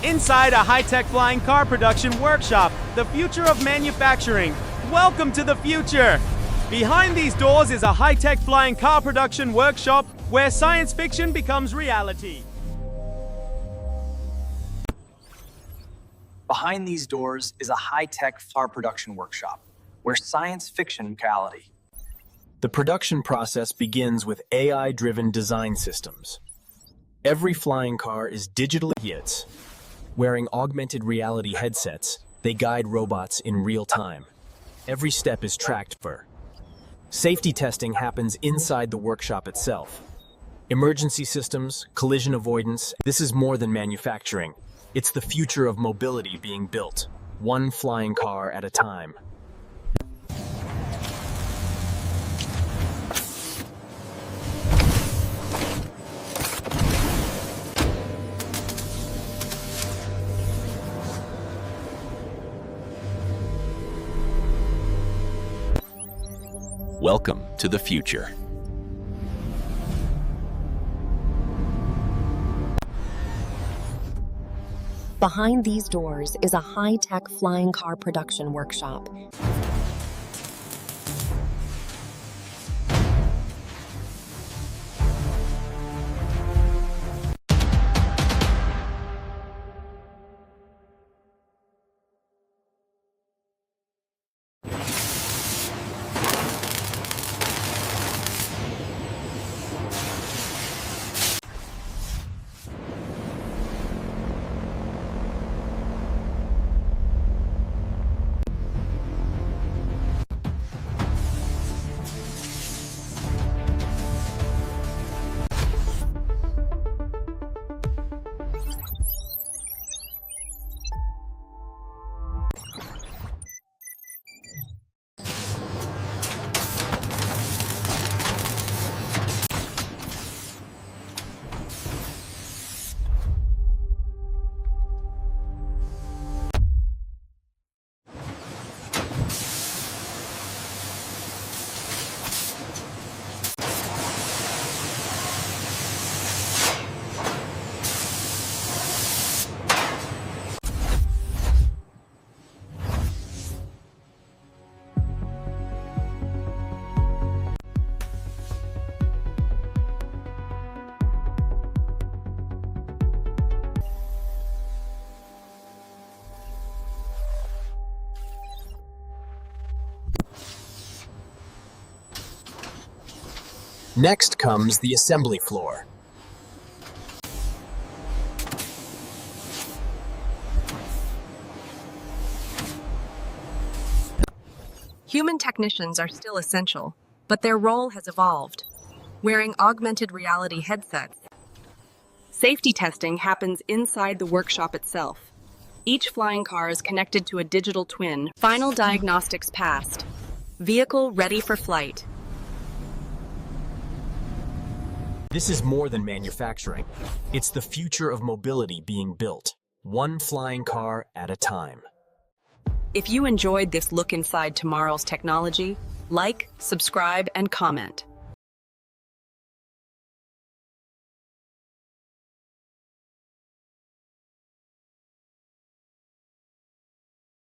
Inside a high-tech flying car production workshop, the future of manufacturing. Welcome to the future! Behind these doors is a high-tech flying car production workshop where science fiction becomes reality. Behind these doors is a high-tech car production workshop where science fiction becomes reality. The production process begins with AI-driven design systems. Every flying car is digitally hits. Wearing augmented reality headsets, they guide robots in real time. Every step is tracked for. Safety testing happens inside the workshop itself. Emergency systems, collision avoidance, this is more than manufacturing. It's the future of mobility being built, one flying car at a time. Welcome to the future. Behind these doors is a high-tech flying car production workshop. Next comes the assembly floor. Human technicians are still essential, but their role has evolved. Wearing augmented reality headsets. Safety testing happens inside the workshop itself. Each flying car is connected to a digital twin. Final diagnostics passed. Vehicle ready for flight. This is more than manufacturing. It's the future of mobility being built, one flying car at a time. If you enjoyed this look inside tomorrow's technology, like, subscribe, and comment.